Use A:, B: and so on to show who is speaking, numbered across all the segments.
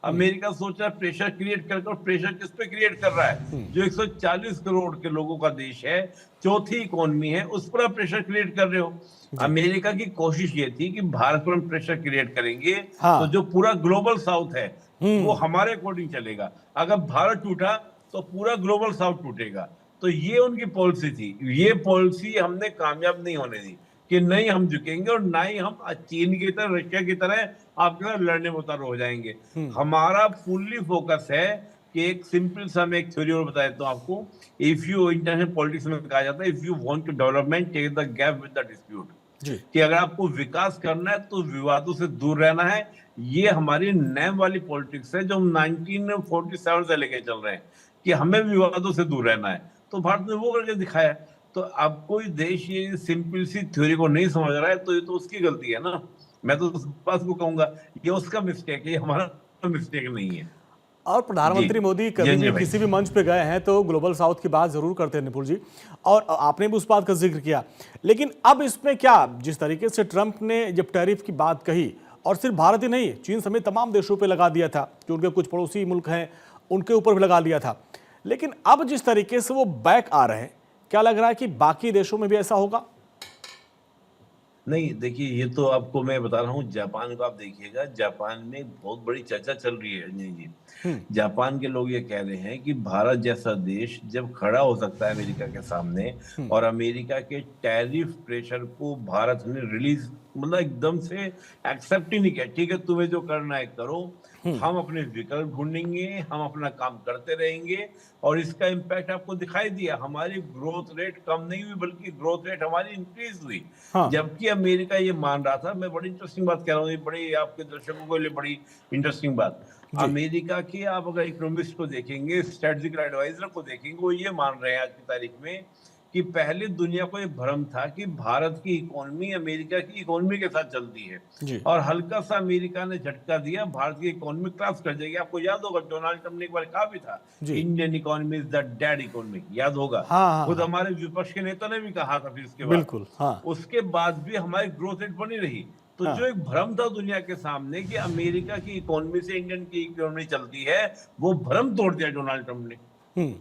A: America सोच रहा है प्रेशर क्रिएट कर, प्रेशर किस पे क्रिएट कर रहा है? जो 140 करोड़ के लोगों का देश है, चौथी इकोनॉमी है, उस पर आप प्रेशर क्रिएट कर रहे हो। अमेरिका की कोशिश ये थी कि भारत पर हम प्रेशर क्रिएट करेंगे तो जो पूरा ग्लोबल साउथ है वो हमारे अकॉर्डिंग चलेगा। अगर भारत टूटा तो पूरा ग्लोबल साउथ टूटेगा। तो ये उनकी पॉलिसी थी। ये पॉलिसी हमने कामयाब नहीं होने दी कि नहीं हम झुकेंगे और ना ही हम चीन की तरह, रशिया की तरह आपके साथ लड़ने में उतारू हो जाएंगे। हमारा फुल्ली फोकस है कि एक सिंपल सा मैं एक थ्योरी और बता देता हूँ आपको। इफ यू इंटरनेशनल पॉलिटिक्स में कहा जाता है, if you want to development take the gap with the dispute, कि अगर आपको विकास करना है तो विवादों से दूर रहना है। ये हमारी नैम वाली पॉलिटिक्स है जो हम 1947 से लेके चल रहे हैं कि हमें विवादों से दूर रहना है। तो भारत ने वो करके दिखाया। तो अब कोई देश ये सिंपल सी थ्योरी को नहीं समझ रहा है तो ये तो उसकी गलती है ना। मैं तो उस बात को कहूंगा ये उसका मिस्टेक है, ये हमारा मिस्टेक नहीं है।
B: और प्रधानमंत्री मोदी कभी भी किसी भी मंच पे गए हैं तो ग्लोबल साउथ की बात जरूर करते हैं निपुल जी, और आपने भी उस बात का जिक्र किया। लेकिन अब इसमें क्या, जिस तरीके से ट्रंप ने जब टैरिफ की बात कही, और सिर्फ भारत ही नहीं, चीन समेत तमाम देशों पे लगा दिया था, जो उनके कुछ पड़ोसी मुल्क हैं उनके ऊपर भी लगा दिया था, लेकिन अब जिस तरीके से वो बैक आ रहे हैं, क्या लग रहा है कि बाकी देशों में भी ऐसा होगा?
A: नहीं, देखिए ये तो आपको मैं बता रहा हूँ, जापान को आप देखिएगा, जापान में बहुत बड़ी चर्चा चल रही है अजय जी। जापान के लोग ये कह रहे हैं कि भारत जैसा देश जब खड़ा हो सकता है अमेरिका के सामने, और अमेरिका के टैरिफ प्रेशर को भारत ने रिलीज, मतलब एकदम से एक्सेप्ट ही नहीं किया, ठीक है तुम्हें जो करना है करो, हम अपने विकल्प ढूंढेंगे, हम अपना काम करते रहेंगे। और इसका इम्पैक्ट आपको दिखाई दिया, हमारी ग्रोथ रेट कम नहीं हुई बल्कि ग्रोथ रेट हमारी इंक्रीज हुई। जबकि अमेरिका ये मान रहा था, मैं बड़ी इंटरेस्टिंग बात कह रहा हूँ, ये बड़ी आपके दर्शकों के लिए बड़ी इंटरेस्टिंग बात, अमेरिका के आप अगर इकोनॉमिस्ट को देखेंगे, स्ट्रेटेजिक एडवाइजर को देखेंगे, वो ये मान रहे हैं आज की तारीख में कि पहले दुनिया को ये भ्रम था कि भारत की इकोनॉमी अमेरिका की इकोनॉमी के साथ चलती है, और हल्का सा अमेरिका ने झटका दिया, भारत की इकोनॉमी क्रैश कर जाएगी। आपको याद होगा डोनाल्ड ट्रंप ने एक बार कहा भी था, Indian economy is the dead economy, याद होगा। खुद हमारे विपक्ष के नेता ने भी कहा था। फिर इसके बाद उसके बाद भी हमारी ग्रोथ रेट बनी रही। तो जो एक भ्रम था दुनिया के सामने कि अमेरिका की इकोनॉमी से इंडियन की इकोनॉमी चलती है, वो भ्रम तोड़ दिया डोनाल्ड ट्रंप ने।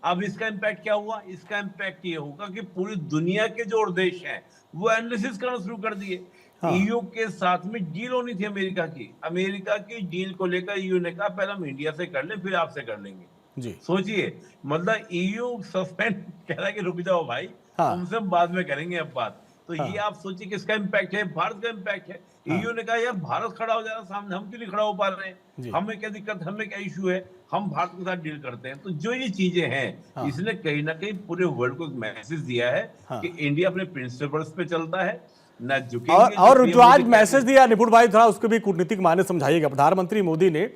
A: अब इसका इम्पैक्ट क्या हुआ? इसका इम्पैक्ट ये होगा कि पूरी दुनिया के जो देश हैं वो एनालिसिस करना शुरू कर दिए। ईयू के साथ में डील होनी थी अमेरिका की डील को लेकर ईयू ने कहा पहले हम इंडिया से कर लें फिर आपसे कर लेंगे। सोचिए, मतलब ईयू सस्पेंड कह रहा है कि रुक जाओ भाई, तुमसे बाद में करेंगे अब बात। तो ये आप सोचिए किसका इम्पैक्ट है? भारत का इम्पैक्ट है। ईयू ने कहा यार भारत खड़ा हो जा रहा सामने, हम क्यों नहीं खड़ा हो पा रहे हैं? हमें क्या दिक्कत, हमें क्या इशू है, हम भारत के साथ डील करते हैं। तो जो ये चीजें हैं, इसने कहीं ना कहीं पूरे वर्ल्ड को एक मैसेज दिया है कि इंडिया अपने प्रिंसिपल्स पे चलता है, न झुकेंगे।
B: और जो आज मैसेज दिया निपुण भाई, थोड़ा उसके भी कूटनीतिक मायने समझाइएगा। प्रधानमंत्री मोदी ने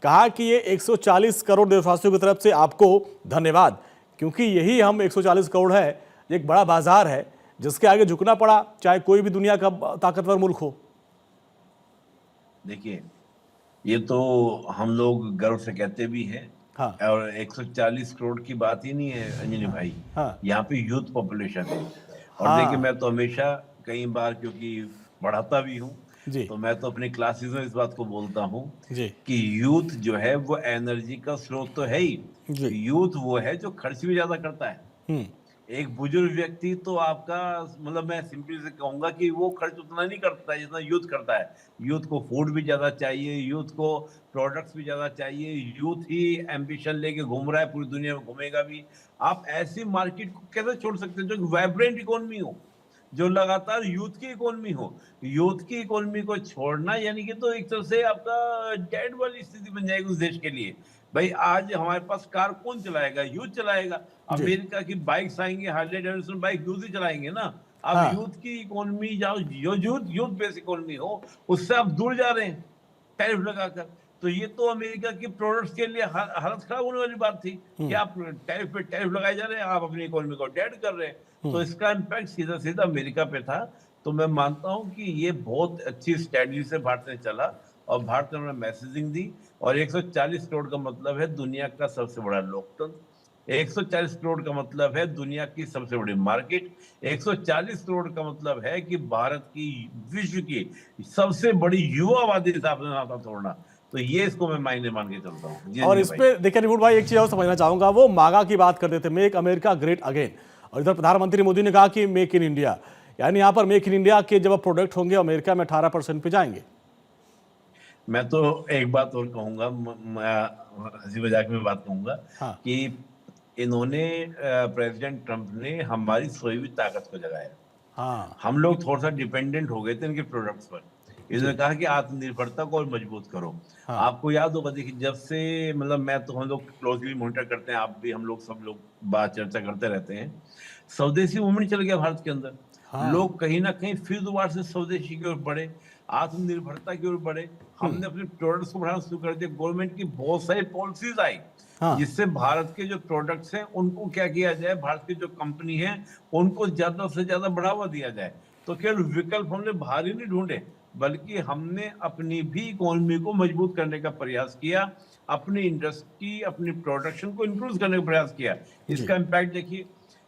B: कहा कि ये 140 करोड़ देशवासियों की तरफ से आपको धन्यवाद, क्योंकि यही हम 140 करोड़ है, एक बड़ा बाजार है जिसके आगे झुकना पड़ा, चाहे कोई भी दुनिया का ताकतवर मुल्क हो।
A: देखिए, ये तो हम लोग गर्व से कहते भी हैं, और 140 करोड़ की बात ही नहीं है अंजनी भाई। यहाँ पे यूथ पॉपुलेशन है। और देखिए, मैं तो हमेशा कई बार, क्योंकि पढ़ाता भी हूँ, तो मैं तो अपनी क्लासेस में इस बात को बोलता हूँ कि यूथ जो है वो एनर्जी का स्रोत तो है ही। यूथ वो है जो खर्च भी ज्यादा करता है। एक बुजुर्ग व्यक्ति तो आपका, मतलब मैं सिंपली से कहूंगा कि वो खर्च उतना नहीं करता है जितना यूथ करता है। यूथ को फूड भी ज्यादा चाहिए, यूथ को प्रोडक्ट्स भी ज्यादा चाहिए, यूथ ही एम्बिशन लेके घूम रहा है, पूरी दुनिया में घूमेगा भी। आप ऐसी मार्केट को कैसे छोड़ सकते हैं जो वाइब्रेंट इकोनॉमी हो, जो लगातार यूथ की इकोनॉमी हो? यूथ की इकोनॉमी को छोड़ना यानी कि तो एक तरह से आपका डेड वाली स्थिति बन जाएगी उस देश के लिए। भाई आज हमारे पास कार कौन चलाएगा? यूथ चलाएगा। अमेरिका की बाइक्स आएंगे, हार्ले डेविडसन बाइक यूथ ही चलाएंगे ना। अब यूथ की इकोनॉमी जाओ, जो यूथ बेस्ड इकोनॉमी हो, उससे आप दूर जा रहे हैं टैरिफ लगाकर। तो ये तो अमेरिका की प्रोडक्ट्स के लिए हालत खराब होने वाली बात थी कि आप टैरिफ पे टैरिफ लगाए जा रहे हैं, आप अपनी इकोनॉमी को डेड कर रहे हैं। तो इसका इम्पैक्ट सीधा सीधा अमेरिका पे था। तो मैं मानता हूं कि ये बहुत अच्छी स्ट्रेटजी से भारत ने चला, और भारत ने मैसेजिंग दी। और 140 करोड़ का मतलब है दुनिया का सबसे बड़ा लोकतंत्र, 140 करोड़ का मतलब है दुनिया की सबसे बड़ी मार्केट, 140 करोड़ का मतलब है कि भारत की विश्व की सबसे बड़ी युवावादी, आपने नाता तोड़ना। तो ये इसको मैं मायने मान के चलता हूँ। जी
B: और
A: जी
B: इस
A: भाई।
B: पे देखिए निपुण भाई, एक चीज और समझना चाहूंगा, वो मागा की बात करते थे, मेक अमेरिका ग्रेट अगेन, और इधर प्रधानमंत्री मोदी ने कहा कि मेक इन इंडिया, यानी यहाँ पर मेक इन इंडिया के जब प्रोडक्ट होंगे अमेरिका में 18% पे जाएंगे।
A: मैं तो एक बात और कहूंगा, हंसी मजाक में बात कहूंगा
B: हाँ
A: कि इन्होंने प्रेसिडेंट ट्रम्प ने हमारी सोई हुई ताकत को जगाया।
B: हाँ
A: हम लोग थोड़ा सा डिपेंडेंट हो गए थे इनके प्रोडक्ट्स पर। इन्होंने
B: जी
A: कहा कि आत्मनिर्भरता को और मजबूत करो।
B: हाँ
A: आपको याद होगा, देखिए जब से मतलब मैं तो, हम लोग क्लोजली मॉनिटर करते हैं, आप भी, हम लोग सब लोग बात चर्चा करते रहते हैं। स्वदेशी मूवमेंट चल गया भारत के अंदर।
B: हाँ
A: लोग कहीं ना कहीं फिर दोबारा से स्वदेशी की ओर बढ़े, आत्मनिर्भरता की ओर बढ़े। हमने अपने प्रोडक्ट्स को बढ़ाना शुरू कर दिया। गवर्नमेंट की बहुत सारी पॉलिसीज आई
B: हाँ
A: जिससे भारत के जो प्रोडक्ट्स हैं उनको क्या किया जाए, भारत की जो कंपनी है उनको ज्यादा से ज्यादा बढ़ावा दिया जाए। तो केवल विकल्प हमने बाहर ही नहीं ढूंढे, बल्कि हमने अपनी भी इकोनॉमी को मजबूत करने का प्रयास किया, अपनी इंडस्ट्री, अपनी प्रोडक्शन को इंक्रीज करने का प्रयास किया।
B: जी
A: इसका इम्पैक्ट देखिए,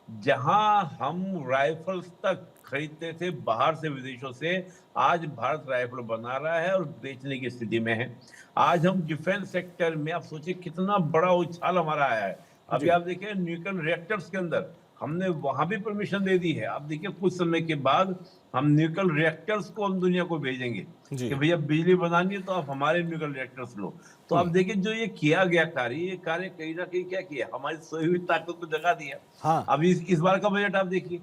A: जहां हम राइफल्स तक खरीदते थे बाहर से, विदेशों से, आज भारत राइफल बना रहा है और बेचने की स्थिति में है। आज हम डिफेंस सेक्टर में, आप सोचिए कितना बड़ा उछाल हमारा आया है। अभी
B: जी
A: आप देखिए न्यूक्लियर रिएक्टर्स के अंदर हमने वहां भी परमिशन दे दी है। आप देखिए कुछ समय के बाद हम न्यूक्लियर रिएक्टर्स को हम दुनिया को भेजेंगे
B: जी
A: कि भैया बिजली बनानी है तो आप हमारे न्यूक्लियर रिएक्टर्स लो। तो आप देखिए जो ये किया गया कार्य, ये कार्य कहीं ना कहीं क्या किया, हमारी सोई हुई ताकत को जगा दिया।
B: हाँ
A: अब इस बार का बजट आप देखिए,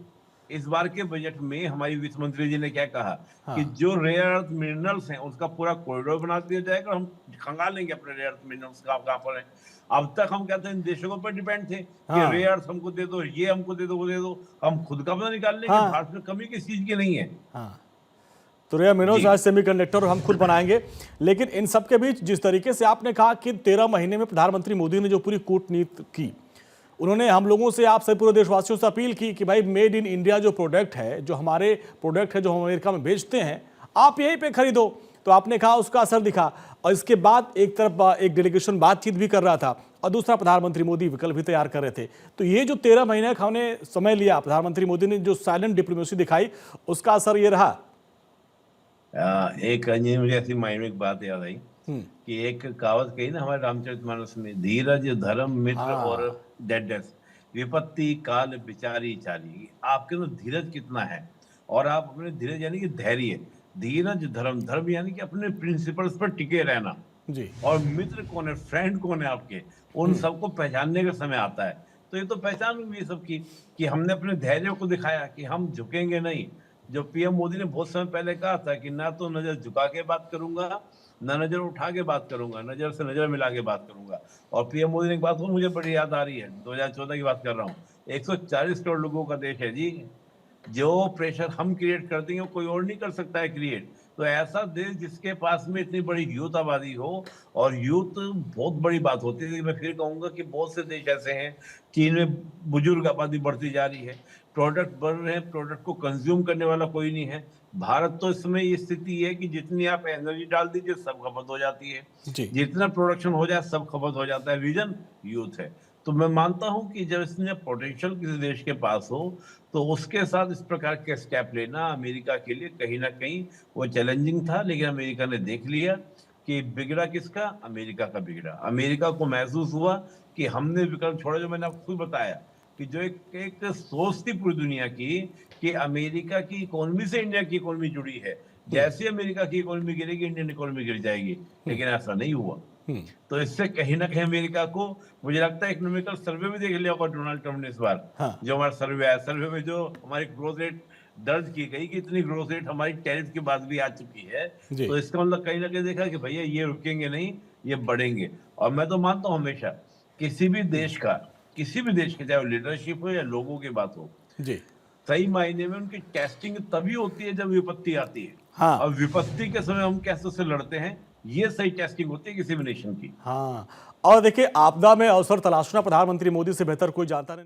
A: इस बार के बजट में हमारी वित्त मंत्री जी ने क्या कहा कि
B: हाँ
A: जो रेयर अर्थ मिनरल्स हैं उसका पूरा कॉरिडोर बना दिया जाएगा, हम खंगाल लेंगे अपने रेयर अर्थ मिनरल्स कहाँ पर है। अब तक हम कहते हैं इन देशों पर डिपेंड थे कि
B: हाँ
A: रेयर अर्थ हमको दे दो, ये हमको दे दो, वो दे दो, हम खुद का पता निकाल लेंगे।
B: हाँ
A: भारत में कमी किस चीज की नहीं है।
B: हाँ। तो रेयर मिनरल्स
A: जी
B: आज सेमीकंडक्टर हम खुद बनाएंगे। लेकिन इन सब के बीच जिस तरीके से आपने कहा कि 13 महीने में प्रधानमंत्री मोदी ने जो पूरी कूटनीति की, उन्होंने हम लोगों से, आप सभी पूरे देशवासियों से अपील की कि भाई मेड इन इंडिया जो प्रोडक्ट है, जो हमारे प्रोडक्ट है जो हम अमेरिका में बेचते हैं, आप यहीं पे खरीदो। तो आपने कहा उसका असर दिखा, और इसके बाद एक तरफ एक डेलीगेशन बातचीत भी कर रहा था और दूसरा प्रधानमंत्री मोदी विकल्प भी तैयार कर रहे थे। तो ये जो 13 महीने का हमने समय लिया, प्रधानमंत्री मोदी ने जो साइलेंट डिप्लोमेसी दिखाई, उसका असर ये रहा।
A: एक अंजलि, मुझे ऐसी माइंड में एक बात याद आई
B: हम्म।
A: कि एक कहावत कही ना हमारे रामचरितमानस में, धीरज धर्म मित्र और
B: हाँ
A: डेडनेस, विपत्ति काल विचारी चाली। आपके अंदर धीरज कितना है, और आप अपने धीरज यानी कि धैर्य, धीरज धर्म, धर्म यानी कि अपने प्रिंसिपल्स पर टिके रहना,
B: जी
A: और मित्र कौन है, फ्रेंड कौन है आपके, उन सबको पहचानने का समय आता है। तो ये तो पहचान हुई है सबकी कि हमने अपने धैर्य को दिखाया कि हम झुकेंगे नहीं। जो पीएम मोदी ने बहुत समय पहले कहा था कि ना तो नजर झुका के बात करूंगा, ना नजर उठा के बात करूंगा, नजर से नजर मिला के बात करूंगा। और पीएम मोदी ने एक बात को मुझे बड़ी याद आ रही है, 2014 की बात कर रहा हूँ। 140 करोड़ लोगों का देश है जी। जो प्रेशर हम क्रिएट कर देंगे वो कोई और नहीं कर सकता है क्रिएट। तो ऐसा देश जिसके पास में इतनी बड़ी यूथ आबादी हो, और यूथ बहुत बड़ी बात होती है। मैं फिर कहूंगा कि बहुत से देश ऐसे हैं, चीन में बुजुर्ग आबादी बढ़ती जा रही है, प्रोडक्ट बढ़ रहे हैं, प्रोडक्ट को कंज्यूम करने वाला कोई नहीं है। भारत तो इस समय ये स्थिति है कि जितनी आप एनर्जी डाल दीजिए सब खपत हो जाती है,
B: जी
A: जितना प्रोडक्शन हो जाए सब खपत हो जाता है। रीजन यूथ है। तो मैं मानता हूं कि जब इसमें पोटेंशियल किसी देश के पास हो तो उसके साथ इस प्रकार के स्टेप लेना अमेरिका के लिए कहीं ना कहीं वो चैलेंजिंग था। लेकिन अमेरिका ने देख लिया कि बिगड़ा किसका, अमेरिका का बिगड़ा। अमेरिका को महसूस हुआ कि हमने विकल्प छोड़ा, जो मैंने आपको खुद बताया कि जो एक सोच थी पूरी दुनिया की कि अमेरिका की इकोनॉमी से इंडिया की इकोनॉमी जुड़ी है, जैसे अमेरिका की इकोनॉमी गिरेगी इंडियन इकोनॉमी गिर जाएगी। लेकिन ऐसा नहीं हुआ।
B: हम्म।
A: तो इससे कहीं ना कहीं अमेरिका को, मुझे लगता है इकोनॉमिकल सर्वे भी देख लिया होगा डोनाल्ड ट्रम्प ने इस बार।
B: हाँ
A: जो हमारा सर्वे आया, सर्वे में जो हमारी ग्रोथ रेट दर्ज की गई कि इतनी ग्रोथ रेट हमारी टैरिफ के बाद भी आ चुकी है,
B: जी
A: तो इसका मतलब कहीं ना कहीं देखा कि भैया ये रुकेंगे नहीं, ये बढ़ेंगे। और मैं तो मानता हूँ हमेशा किसी भी देश का, किसी भी देश के, चाहे वो लीडरशिप हो या लोगों की बात हो,
B: जी
A: सही मायने में उनकी टेस्टिंग तभी होती है जब विपत्ति आती है।
B: हाँ
A: और विपत्ति के समय हम कैसे उससे लड़ते हैं, ये सही टेस्टिंग होती है किसी भी नेशन की।
B: हाँ। और देखिए, आपदा में अवसर तलाशना प्रधानमंत्री मोदी से बेहतर कोई जानता नहीं।